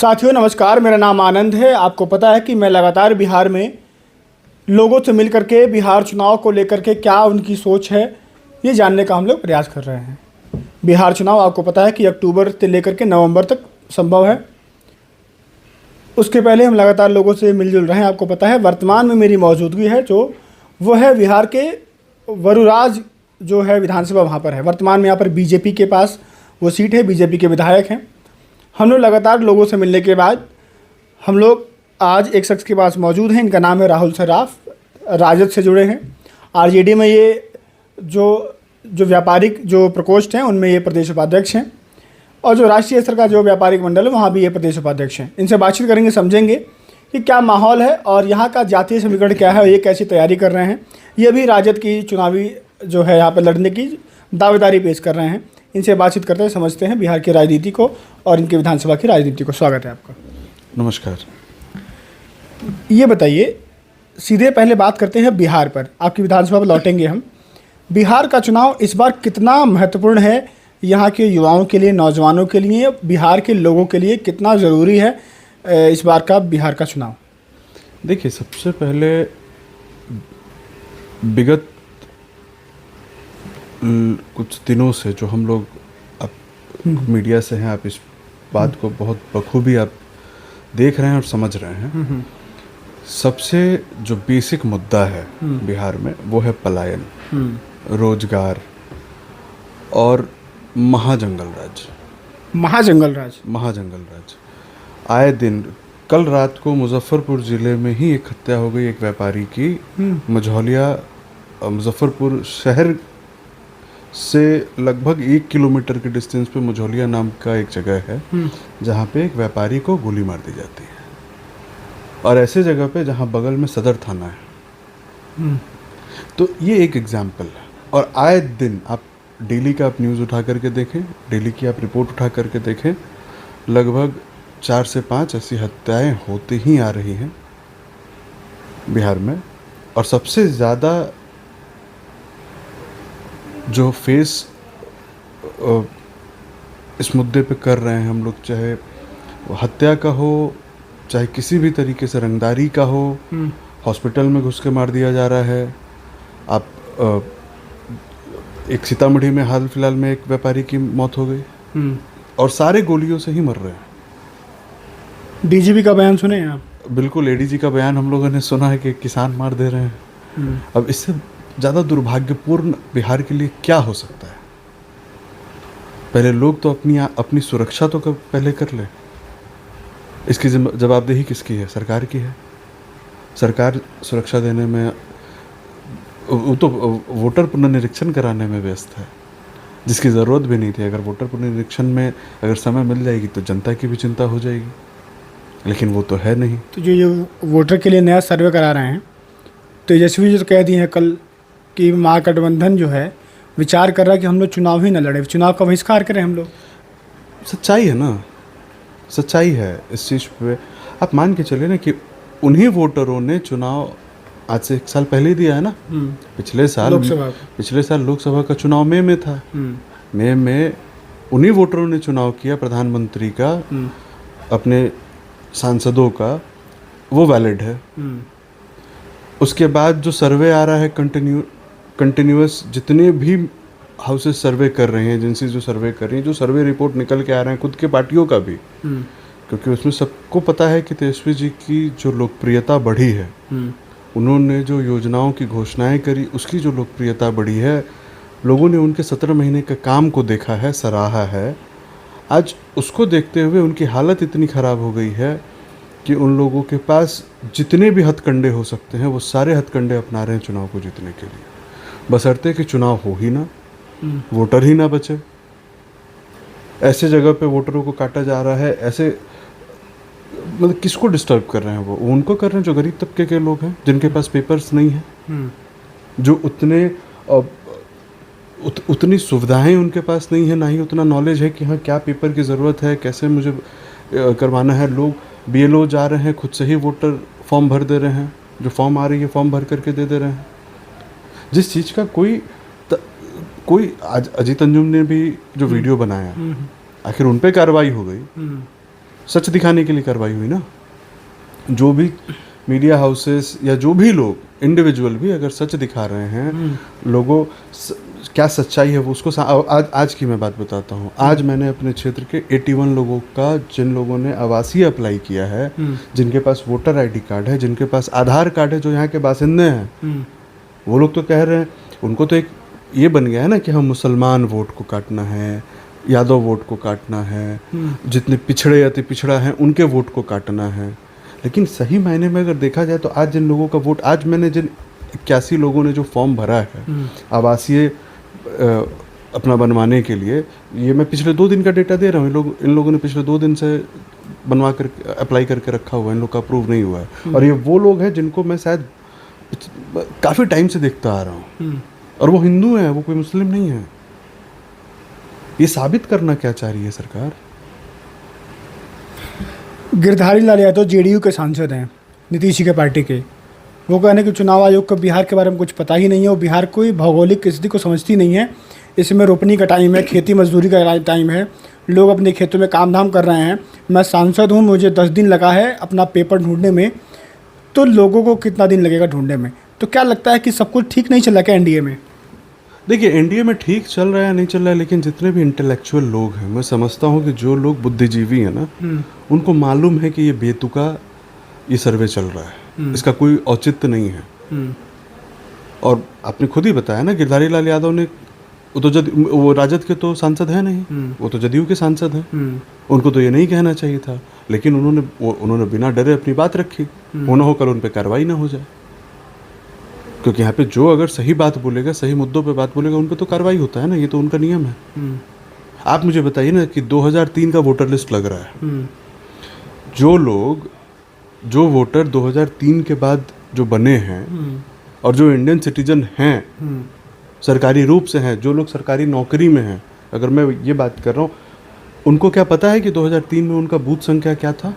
साथियों नमस्कार, मेरा नाम आनंद है। आपको पता है कि मैं लगातार बिहार में लोगों से मिल करके बिहार चुनाव को लेकर के क्या उनकी सोच है ये जानने का हम लोग प्रयास कर रहे हैं। बिहार चुनाव आपको पता है कि अक्टूबर से लेकर के नवंबर तक संभव है। उसके पहले हम लगातार लोगों से मिलजुल रहे हैं। आपको पता है वर्तमान में मेरी मौजूदगी है जो वो है बिहार के वरुराज जो है विधानसभा, वहाँ पर है। वर्तमान में यहाँ पर बीजेपी के पास वो सीट है, बीजेपी के विधायक हैं। हम लोग लगातार लोगों से मिलने के बाद हम लोग आज एक शख्स के पास मौजूद हैं। इनका नाम है राहुल सराफ, राजद से जुड़े हैं। आरजेडी में ये जो व्यापारिक जो प्रकोष्ठ हैं उनमें ये प्रदेश उपाध्यक्ष हैं, और जो राष्ट्रीय स्तर का जो व्यापारिक मंडल है वहाँ भी ये प्रदेश उपाध्यक्ष हैं। इनसे बातचीत करेंगे, समझेंगे कि क्या माहौल है और यहाँ का जातीय समीकरण क्या है और ये कैसी तैयारी कर रहे हैं। ये भी राजद की चुनावी जो है यहाँ पर लड़ने की दावेदारी पेश कर रहे हैं। इनसे बातचीत करते हैं, समझते हैं बिहार की राजनीति को और इनके विधानसभा की राजनीति को। स्वागत है आपका। नमस्कार। ये बताइए, सीधे पहले बात करते हैं बिहार पर। आपकी विधानसभा पर लौटेंगे हम। बिहार का चुनाव इस बार कितना महत्वपूर्ण है यहाँ के युवाओं के लिए, नौजवानों के लिए, बिहार के लोगों के लिए कितना ज़रूरी है इस बार का बिहार का चुनाव? देखिए, सबसे पहले विगत कुछ दिनों से जो हम लोग अब मीडिया से हैं, आप इस बात को बहुत बखूबी आप देख रहे हैं और समझ रहे हैं। सबसे जो बेसिक मुद्दा है बिहार में वो है पलायन, रोजगार और महाजंगल राज। महाजंगल राज आए दिन, कल रात को मुजफ्फरपुर ज़िले में ही एक हत्या हो गई एक व्यापारी की। मुजफ्फरपुर शहर से लगभग 1 किलोमीटर के डिस्टेंस पे मझौलिया नाम का एक जगह है जहाँ पे एक व्यापारी को गोली मार दी जाती है, और ऐसे जगह पे जहाँ बगल में सदर थाना है। तो ये एक एग्जाम्पल है। और आए दिन आप डेली का आप न्यूज़ उठा करके देखें, डेली की आप रिपोर्ट उठा करके देखें, लगभग 4 से 5 ऐसी हत्याएं होती ही आ रही हैं बिहार में। और सबसे ज़्यादा जो फेस इस मुद्दे पे कर रहे हैं हम लोग, चाहे हत्या का हो, चाहे किसी भी तरीके से रंगदारी का हो, हॉस्पिटल में घुस के मार दिया जा रहा है। आप एक सीतामढ़ी में हाल फिलहाल में एक व्यापारी की मौत हो गई, और सारे गोलियों से ही मर रहे हैं। डीजीपी का बयान सुने आप? बिल्कुल, एडीजी का बयान हम लोगों ने सुना है कि किसान मार दे रहे हैं। अब इससे ज़्यादा दुर्भाग्यपूर्ण बिहार के लिए क्या हो सकता है? पहले लोग तो अपनी सुरक्षा तो पहले कर ले। इसकी जवाबदेही किसकी है? सरकार की है। सरकार सुरक्षा देने में, वो तो वोटर पुनर्निरीक्षण कराने में व्यस्त है, जिसकी ज़रूरत भी नहीं थी। अगर वोटर पुनर्निरीक्षण में अगर समय मिल जाएगी तो जनता की भी चिंता हो जाएगी, लेकिन वो तो है नहीं। तो जो ये वोटर के लिए नया सर्वे करा रहे हैं, तेजस्वी जी तो कह दिए हैं कल कि महागठबंधन जो है विचार कर रहा है कि हम लोग चुनाव ही न लड़े, चुनाव का बहिष्कार करें हम लोग। सच्चाई है ना, सच्चाई है इस चीज़ पे। आप मान के चले ना कि उन्हीं वोटरों ने चुनाव आज से 1 साल पहले ही दिया है ना। पिछले साल लोकसभा का चुनाव मई में था। मई में उन्हीं वोटरों ने चुनाव किया प्रधानमंत्री का, अपने सांसदों का, वो वैलिड है। उसके बाद जो सर्वे आ रहा है कंटिन्यूअस, जितने भी हाउसेस सर्वे कर रहे हैं, एजेंसीज जो सर्वे कर रही हैं, जो सर्वे रिपोर्ट निकल के आ रहे हैं खुद के पार्टियों का भी, क्योंकि उसमें सबको पता है कि तेजस्वी जी की जो लोकप्रियता बढ़ी है, उन्होंने जो योजनाओं की घोषणाएं करी उसकी जो लोकप्रियता बढ़ी है, लोगों ने उनके 17 महीने के काम को देखा है, सराहा है। आज उसको देखते हुए उनकी हालत इतनी ख़राब हो गई है कि उन लोगों के पास जितने भी हथकंडे हो सकते हैं वो सारे हथकंडे अपना रहे हैं चुनाव को जीतने के लिए, बशर्ते कि चुनाव हो ही ना, वोटर ही ना बचे। ऐसे जगह पे वोटरों को काटा जा रहा है। ऐसे मतलब किसको डिस्टर्ब कर रहे हैं? वो उनको कर रहे हैं जो गरीब तबके के लोग हैं, जिनके पास पेपर्स नहीं है, जो उतनी सुविधाएं उनके पास नहीं है, ना ही उतना नॉलेज है कि हाँ क्या पेपर की ज़रूरत है, कैसे मुझे करवाना है। लोग BLO जा रहे हैं, खुद से ही वोटर फॉर्म भर दे रहे हैं, जो फॉर्म आ रही है फॉर्म भर करके दे रहे हैं। जिस चीज़ का कोई आज अजीत अंजुम ने भी जो वीडियो बनाया, आखिर उन पे कार्रवाई हो गई, सच दिखाने के लिए कार्रवाई हुई ना। जो भी मीडिया हाउसेस या जो भी लोग इंडिविजुअल भी अगर सच दिखा रहे हैं लोगों क्या सच्चाई है वो उसको आज की मैं बात बताता हूँ। आज मैंने अपने क्षेत्र के 81 लोगों का, जिन लोगों ने आवासीय अप्लाई किया है, जिनके पास वोटर आईडी कार्ड है, जिनके पास आधार कार्ड है, जो यहाँ के बासिंदे हैं, वो लोग तो कह रहे हैं, उनको तो एक ये बन गया है ना कि हम मुसलमान वोट को काटना है, यादव वोट को काटना है, जितने पिछड़े अति पिछड़ा हैं उनके वोट को काटना है। लेकिन सही मायने में अगर देखा जाए तो आज जिन लोगों का वोट, आज मैंने जिन 81 लोगों ने जो फॉर्म भरा है आवासीय अपना बनवाने के लिए, ये मैं पिछले 2 दिन का डेटा दे रहा हूँ। इन लोगों ने पिछले 2 दिन से बनवा कर अप्लाई करके रखा हुआ है, इन लोग का अप्रूव नहीं हुआ है। और ये वो लोग हैं जिनको मैं शायद काफ़ी टाइम से देखता आ रहा हूँ, और वो हिंदू हैं, वो कोई मुस्लिम नहीं है। ये साबित करना क्या चाह रही है सरकार? गिरधारी लाल यादव जेडीयू के सांसद हैं, नीतीश जी के पार्टी के। वो कहने कि चुनाव आयोग को बिहार के बारे में कुछ पता ही नहीं है, वो बिहार कोई भौगोलिक स्थिति को समझती नहीं है। इसमें रोपनी का टाइम है, खेती मजदूरी का टाइम है, लोग अपने खेतों में काम धाम कर रहे हैं। मैं सांसद हूँ, मुझे 10 दिन लगा है अपना पेपर ढूंढने में, तो लोगों को कितना दिन लगेगा ढूंढने में? तो क्या लगता है कि सब कुछ ठीक नहीं चल रहा क्या एनडीए में? देखिए, एनडीए में ठीक चल रहा है या नहीं चल रहा है, लेकिन जितने भी इंटेलेक्चुअल लोग हैं, मैं समझता हूँ कि जो लोग बुद्धिजीवी हैं ना, उनको मालूम है कि ये बेतुका ये सर्वे चल रहा है, इसका कोई औचित्य नहीं है। और आपने खुद ही बताया ना, गिरधारी लाल यादव ने, वो राजद के तो सांसद है नहीं, वो तो जदयू के सांसद हैं। उनको तो ये नहीं कहना चाहिए था, लेकिन उन्होंने बिना डरे अपनी बात रखी। होना हो कल उन पर कार्रवाई ना हो जाए, क्योंकि यहाँ पे जो अगर सही बात बोलेगा, सही मुद्दों पे बात बोलेगा, उन पे तो कार्रवाई होता है ना, ये तो उनका नियम है। आप मुझे बताइए ना कि 2003 का वोटर लिस्ट लग रहा है, जो वोटर 2003 के बाद जो बने हैं और जो इंडियन सिटीजन हैं, सरकारी रूप से हैं, जो लोग सरकारी नौकरी में हैं, अगर मैं ये बात कर रहा हूँ, उनको क्या पता है कि 2003 में उनका बूथ संख्या क्या था,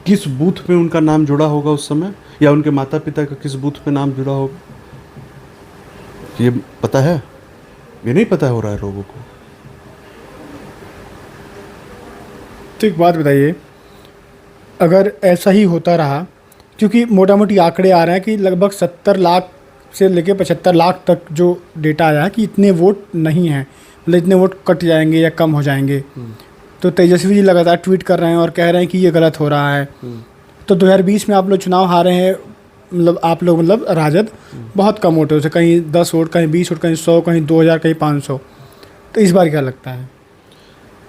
किस बूथ पे उनका नाम जुड़ा होगा उस समय, या उनके माता पिता का किस बूथ पे नाम जुड़ा होगा? ये पता है? ये नहीं पता हो रहा है लोगों को। तो एक बात बताइए, अगर ऐसा ही होता रहा, क्योंकि मोटा मोटी आंकड़े आ रहे हैं कि लगभग 70 लाख से लेकर 75 लाख तक जो डेटा आया है कि इतने वोट नहीं हैं, मतलब इतने वोट कट जाएंगे या कम हो जाएंगे। तो तेजस्वी जी लगातार ट्वीट कर रहे हैं और कह रहे हैं कि ये गलत हो रहा है। तो 2020 में आप लोग चुनाव हारे हैं, मतलब आप लोग, मतलब राजद, बहुत कम वोटों से, कहीं 10 वोट, कहीं 20 वोट, कहीं 100, कहीं 2000, कहीं 500। तो इस बार क्या लगता है?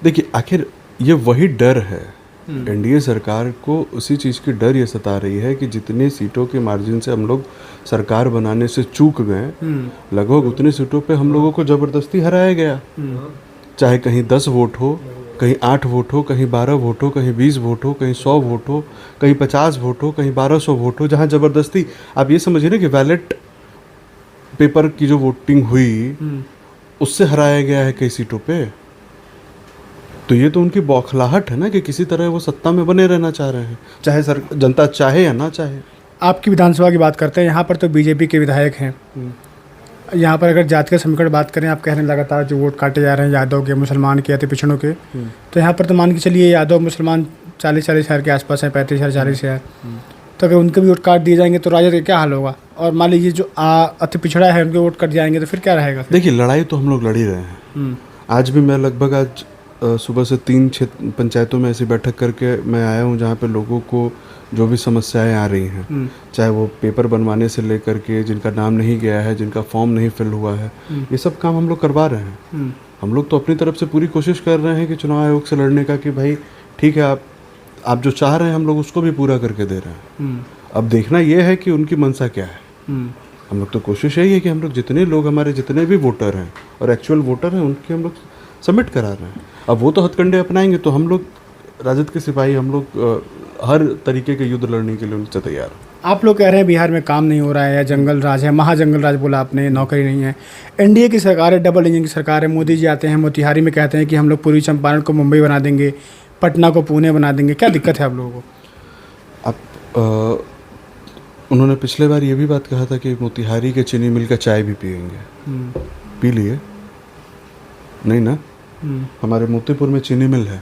देखिए, आखिर ये वही डर है, एनडीए सरकार को उसी चीज़ की डर ये सता रही है कि जितने सीटों के मार्जिन से हम लोग सरकार बनाने से चूक गए, लगभग उतने सीटों पे हम लोगों को ज़बरदस्ती हराया गया। चाहे कहीं 10 वोट हो, कहीं 8 वोट हो, कहीं 12 वोट हो, कहीं 20 वोट हो, कहीं 100 वोट हो, कहीं 50 वोट हो, कहीं 1200 वोट हो, जहाँ ज़बरदस्ती, आप ये समझिए ना कि बैलेट पेपर की जो वोटिंग हुई उससे हराया गया है कई सीटों पे। तो ये तो उनकी बौखलाहट है ना कि किसी तरह वो सत्ता में बने रहना चाह रहे हैं, चाहे जनता चाहे या ना चाहे। आपकी विधानसभा की बात करते हैं, यहाँ पर तो बीजेपी के विधायक हैं। यहाँ पर अगर जाति का समीकरण बात करें, आप कह रहे हैं लगातार जो वोट काटे जा रहे हैं यादव के, मुसलमान के, अति पिछड़ों के, तो यहाँ पर तो मान के चलिए यादव मुसलमान 40 हज़ार के आसपास हैं, 35 हज़ार 40 हज़ार। तो अगर उनके भी वोट काट दिए जाएंगे तो राजद का क्या हाल होगा? और मान लीजिए जो अति पिछड़ा है उनके वोट कट जाएंगे तो फिर क्या रहेगा? देखिए, लड़ाई तो हम लोग लड़ ही रहे हैं। आज भी मैं लगभग आज सुबह से 3 पंचायतों में ऐसी बैठक करके मैं आया हूँ जहाँ पे लोगों को जो भी समस्याएं आ रही हैं, चाहे वो पेपर बनवाने से लेकर के, जिनका नाम नहीं गया है, जिनका फॉर्म नहीं फिल हुआ है, ये सब काम हम लोग करवा रहे हैं। हम लोग तो अपनी तरफ से पूरी कोशिश कर रहे हैं कि चुनाव आयोग से लड़ने का, कि भाई ठीक है, आप जो चाह रहे हैं हम लोग उसको भी पूरा करके दे रहे हैं। अब देखना ये है कि उनकी मंशा क्या है। हम लोग तो कोशिश यही है कि हम लोग जितने लोग, हमारे जितने भी वोटर हैं और एक्चुअल वोटर हैं, उनके हम लोग सबमिट करा रहे हैं। अब वो तो हथकंडे अपनाएंगे तो हम लोग राजद के सिपाही, हम लोग हर तरीके के युद्ध लड़ने के लिए उनसे तैयार हैं। आप लोग कह रहे हैं बिहार में काम नहीं हो रहा है या जंगल राज है, महाजंगल राज बोला आपने, नौकरी नहीं है। एनडीए की सरकार है, डबल इंजन की सरकार है। मोदी जी आते हैं मोतिहारी में, कहते हैं कि हम लोग पूर्वी चंपारण को मुंबई बना देंगे, पटना को पुणे बना देंगे। क्या दिक्कत है आप लोगों को? अब उन्होंने पिछले बार ये भी बात कहा था कि मोतिहारी के चीनी मिल का चाय भी पिएंगे। पी लिए? नहीं ना। हमारे मोतीपुर में चीनी मिल है,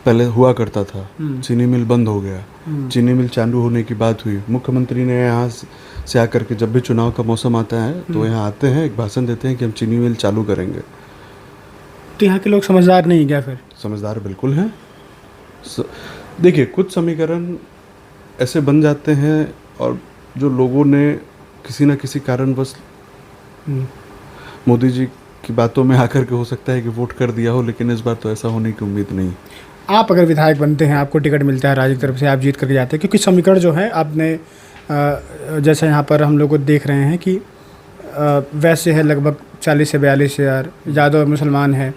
पहले हुआ करता था, चीनी मिल बंद हो गया, चीनी मिल चालू होने की बात हुई, मुख्यमंत्री ने यहाँ से आकर के जब भी चुनाव का मौसम आता है तो यहाँ आते हैं, एक भाषण देते हैं कि हम चीनी मिल चालू करेंगे। तो यहाँ के लोग समझदार नहीं क्या फिर? समझदार बिल्कुल हैं। देखिए, कुछ समीकरण ऐसे बन जाते हैं और जो लोगों ने किसी न किसी कारणवश मोदी जी की बातों में आकर के हो सकता है कि वोट कर दिया हो, लेकिन इस बार तो ऐसा होने की उम्मीद नहीं। आप अगर विधायक बनते हैं, आपको टिकट मिलता है राज्य की तरफ से, आप जीत करके जाते हैं, क्योंकि समीकरण जो है आपने जैसे यहाँ पर हम लोग को देख रहे हैं कि वैसे है लगभग 40 से 42 हज़ार, यादव मुसलमान है,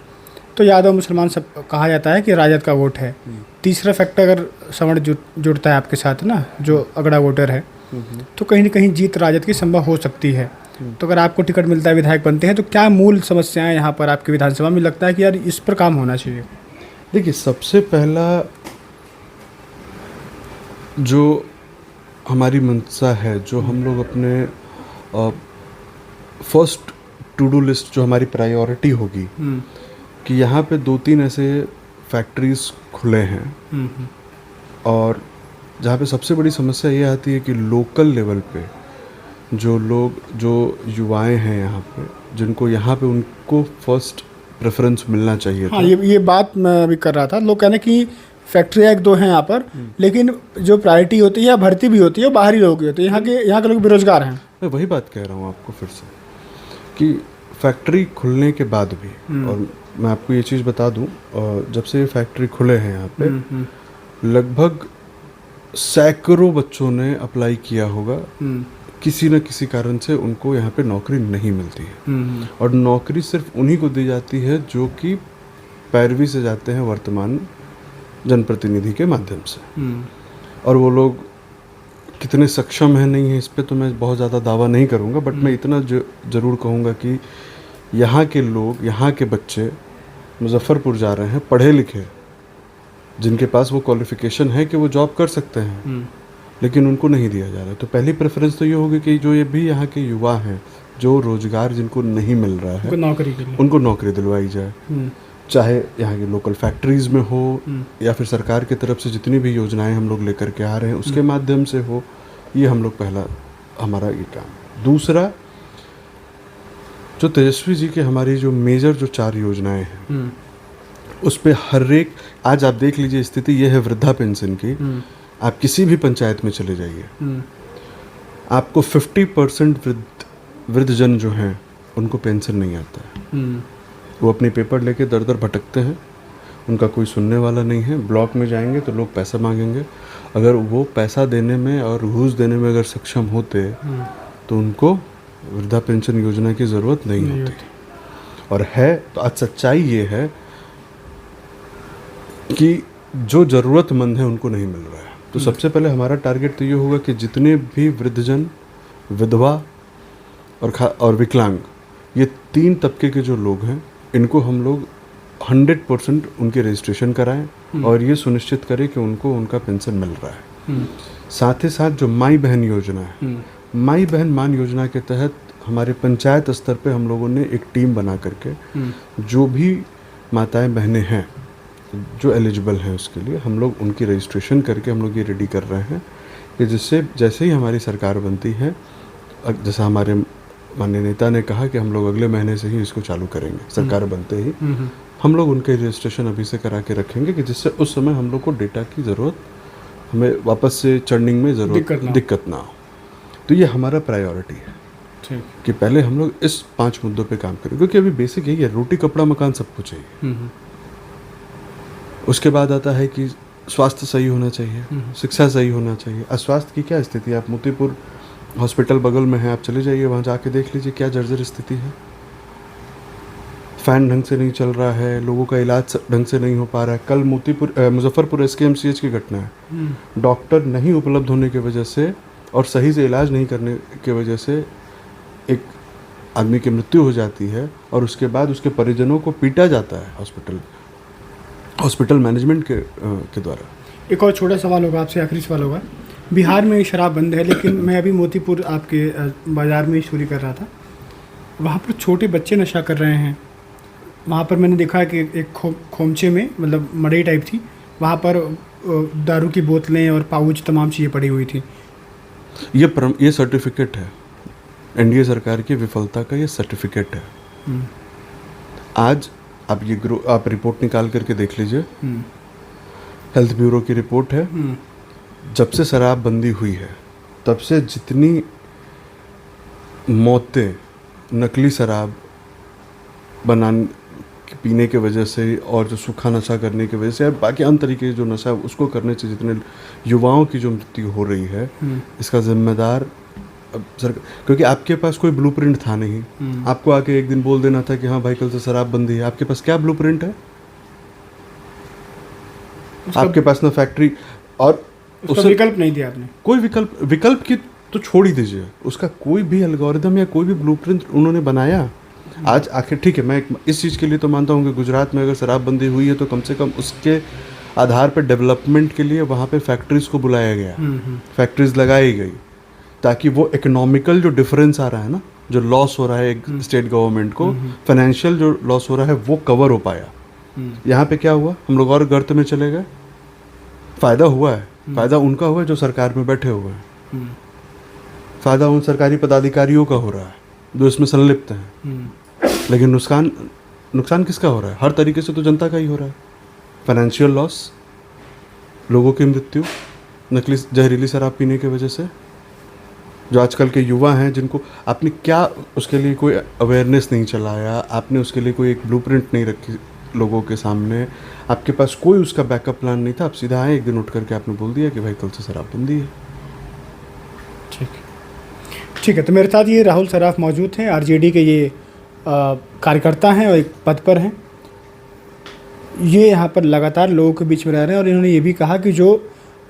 तो यादव मुसलमान सब कहा जाता है कि राजद का वोट है। तीसरा फैक्टर अगर सवर्ण जुड़ता है आपके साथ ना, जो अगड़ा वोटर है, तो कहीं ना कहीं जीत राजद की संभव हो सकती है। तो अगर आपको टिकट मिलता है, विधायक बनते हैं, तो क्या मूल समस्याएं यहाँ पर आपकी विधानसभा में लगता है कि यार इस पर काम होना चाहिए? देखिए, सबसे पहला जो हमारी मंशा है, जो हम लोग अपने फर्स्ट टू डू लिस्ट, जो हमारी प्रायोरिटी होगी कि यहाँ पे 2-3 ऐसे फैक्ट्रीज खुले हैं और जहाँ पे सबसे बड़ी समस्या ये आती है कि लोकल लेवल पे जो लोग, जो युवाएं हैं यहाँ पे, जिनको यहाँ पे उनको फर्स्ट प्रेफरेंस मिलना चाहिए था। हाँ, ये बात मैं अभी कर रहा था। लोग कहने कि फैक्ट्रियाँ 1-2 हैं यहाँ पर, लेकिन जो प्रायोरिटी होती है या भर्ती भी होती है वो बाहरी लोग ही होते हैं। यहाँ के लोग बेरोजगार हैं। मैं वही बात कह रहा हूँ आपको फिर से कि फैक्ट्री खुलने के बाद भी, और मैं आपको ये चीज़ बता दूँ, जब से फैक्ट्री खुले हैं यहाँ पे लगभग सैकड़ों बच्चों ने अप्लाई किया होगा, किसी न किसी कारण से उनको यहाँ पे नौकरी नहीं मिलती है। और नौकरी सिर्फ उन्हीं को दी जाती है जो कि पैरवी से जाते हैं वर्तमान जनप्रतिनिधि के माध्यम से। और वो लोग कितने सक्षम हैं नहीं है, इस पे तो मैं बहुत ज़्यादा दावा नहीं करूँगा, बट मैं इतना ज़रूर कहूँगा कि यहाँ के लोग, यहाँ के बच्चे मुजफ्फरपुर जा रहे हैं, पढ़े लिखे, जिनके पास वो क्वालिफिकेशन है कि वो जॉब कर सकते हैं, लेकिन उनको नहीं दिया जा रहा है। तो पहली प्रेफरेंस तो ये होगी कि जो ये भी यहाँ के युवा हैं, जो रोजगार जिनको नहीं मिल रहा है, उनको नौकरी दिलवाई जाए, चाहे यहाँ की लोकल फैक्ट्रीज में हो या फिर सरकार की तरफ से जितनी भी योजनाएं हम लोग लेकर के आ रहे हैं उसके माध्यम से हो। ये हम लोग पहला हमारा ये काम। दूसरा, जो तेजस्वी जी के हमारी जो मेजर जो 4 योजनाएं हैं, उस पे हर एक, आज आप देख लीजिए स्थिति ये है वृद्धा पेंशन की, आप किसी भी पंचायत में चले जाइए, आपको 50% वृद्धजन जो हैं उनको पेंशन नहीं आता है। वो अपने पेपर लेके दर दर भटकते हैं, उनका कोई सुनने वाला नहीं है। ब्लॉक में जाएंगे तो लोग पैसा मांगेंगे, अगर वो पैसा देने में और घूस देने में अगर सक्षम होते तो उनको वृद्धा पेंशन योजना की ज़रूरत नहीं होती। और है तो आज सच्चाई ये है कि जो ज़रूरतमंद है उनको नहीं मिल रहा है। तो सबसे पहले हमारा टारगेट तो ये होगा कि जितने भी वृद्धजन, विधवा और विकलांग, ये 3 तबके के जो लोग हैं, इनको हम लोग 100% उनकी रजिस्ट्रेशन कराएं और ये सुनिश्चित करें कि उनको उनका पेंशन मिल रहा है। साथ ही साथ जो माई बहन योजना है, माई बहन मान योजना के तहत हमारे पंचायत स्तर पे हम लोगों ने एक टीम बना करके जो भी माताएं बहनें हैं जो एलिजिबल हैं उसके लिए हम लोग उनकी रजिस्ट्रेशन करके हम लोग ये रेडी कर रहे हैं कि जिससे जैसे ही हमारी सरकार बनती है, जैसा हमारे माननीय नेता ने कहा कि हम लोग अगले महीने से ही इसको चालू करेंगे, सरकार बनते ही हम लोग उनके रजिस्ट्रेशन अभी से करा के रखेंगे कि जिससे उस समय हम लोग को डेटा की ज़रूरत, हमें वापस से चर्निंग में दिक्कत ना हो। तो ये हमारा प्रायोरिटी है कि पहले हम लोग इस 5 मुद्दों पे काम करें, क्योंकि अभी बेसिक यही है, रोटी कपड़ा मकान सबको चाहिए। उसके बाद आता है कि स्वास्थ्य सही होना चाहिए, शिक्षा सही होना चाहिए। अस्वास्थ्य की क्या स्थिति है, आप मोतीपुर हॉस्पिटल बगल में है, आप चले जाइए वहाँ जाके देख लीजिए क्या जर्जर स्थिति है। फ़ैन ढंग से नहीं चल रहा है, लोगों का इलाज ढंग से नहीं हो पा रहा है। कल मुजफ्फरपुर SKMCH की घटना है, डॉक्टर नहीं उपलब्ध होने की वजह से और सही से इलाज नहीं करने की वजह से एक आदमी की मृत्यु हो जाती है और उसके बाद उसके परिजनों को पीटा जाता है हॉस्पिटल मैनेजमेंट के द्वारा। एक और छोटा सवाल होगा आपसे, आखिरी सवाल होगा। बिहार में शराब बंद है, लेकिन मैं अभी मोतीपुर आपके बाज़ार में चोरी कर रहा था, वहाँ पर छोटे बच्चे नशा कर रहे हैं। वहाँ पर मैंने देखा कि एक खोमचे में, मतलब मड़ई टाइप थी, वहाँ पर दारू की बोतलें और पाउच तमाम चीज़ें पड़ी हुई थी। ये सर्टिफिकेट है, एनडीए सरकार की विफलता का ये सर्टिफिकेट है। आज आप रिपोर्ट निकाल करके देख लीजिए, हेल्थ ब्यूरो की रिपोर्ट है। जब से शराबबंदी हुई है तब से जितनी मौतें नकली शराब पीने की वजह से और जो सूखा नशा करने की वजह से या बाकी अन्य तरीके के जो नशा उसको करने से जितने युवाओं की जो मृत्यु हो रही है, इसका जिम्मेदार सरकार, क्योंकि आपके पास कोई ब्लूप्रिंट था नहीं। आपको आके एक दिन बोल देना था कि हाँ भाई कल से शराबबंदी है। आपके पास क्या ब्लूप्रिंट है? आपके पास ना फैक्ट्री और उसका विकल्प नहीं दिया आपने। कोई विकल्प की तो छोड़ ही दीजिए, उसका कोई भी एल्गोरिदम या कोई भी ब्लूप्रिंट उन्होंने बनाया। आज आखिर ठीक है, मैं इस चीज़ के लिए तो मानता हूँ कि गुजरात में अगर शराबबंदी हुई है तो कम से कम उसके आधार पर डेवलपमेंट के लिए वहाँ पे फैक्ट्रीज़ को बुलाया गया, फैक्ट्रीज लगाई गई, ताकि वो इकोनॉमिकल जो डिफरेंस आ रहा है ना, जो लॉस हो रहा है एक स्टेट गवर्नमेंट को, फाइनेंशियल जो लॉस हो रहा है वो कवर हो पाया। यहाँ पे क्या हुआ, हम लोग और गर्त में चले गए। फ़ायदा हुआ है, फ़ायदा उनका हुआ है जो सरकार में बैठे हुए हैं, फ़ायदा उन सरकारी पदाधिकारियों का हो रहा है जो इसमें संलिप्त हैं। लेकिन नुकसान किसका हो रहा है? हर तरीके से तो जनता का ही हो रहा है। फाइनेंशियल लॉस, लोगों की मृत्यु नकली जहरीली शराब पीने की वजह से। जो आजकल के युवा हैं जिनको आपने क्या उसके लिए कोई अवेयरनेस नहीं चलाया, आपने उसके लिए कोई एक ब्लूप्रिंट नहीं रखी लोगों के सामने, आपके पास कोई उसका बैकअप प्लान नहीं था। आप सीधा आए एक दिन उठ करके आपने बोल दिया कि भाई कल से शराबबंदी है। ठीक है, तो मेरे साथ ये राहुल सराफ मौजूद हैं, आरजेडी के ये कार्यकर्ता हैं और एक पद पर हैं। ये यहाँ पर लगातार लोगों के बीच में रह रहे हैं और इन्होंने ये भी कहा कि जो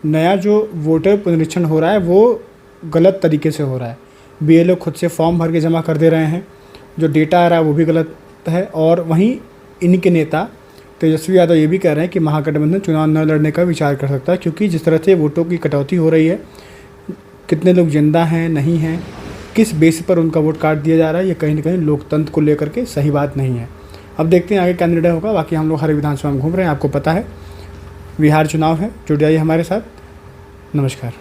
नया जो वोटर पुनरीक्षण हो रहा है वो गलत तरीके से हो रहा है। बीएलओ खुद से फॉर्म भर के जमा कर दे रहे हैं, जो डेटा आ रहा है वो भी गलत है। और वहीं इनके नेता तेजस्वी यादव ये भी कह रहे हैं कि महागठबंधन चुनाव न लड़ने का विचार कर सकता है, क्योंकि जिस तरह से वोटों की कटौती हो रही है, कितने लोग जिंदा हैं नहीं हैं, किस बेस पर उनका वोट काट दिया जा रहा है, ये कहीं ना कहीं लोकतंत्र को लेकर के सही बात नहीं है। अब देखते हैं आगे क्या निर्णय होगा। बाकी हम लोग हर विधानसभा में घूम रहे हैं, आपको पता है बिहार चुनाव है। जुड़ जाइए हमारे साथ। नमस्कार।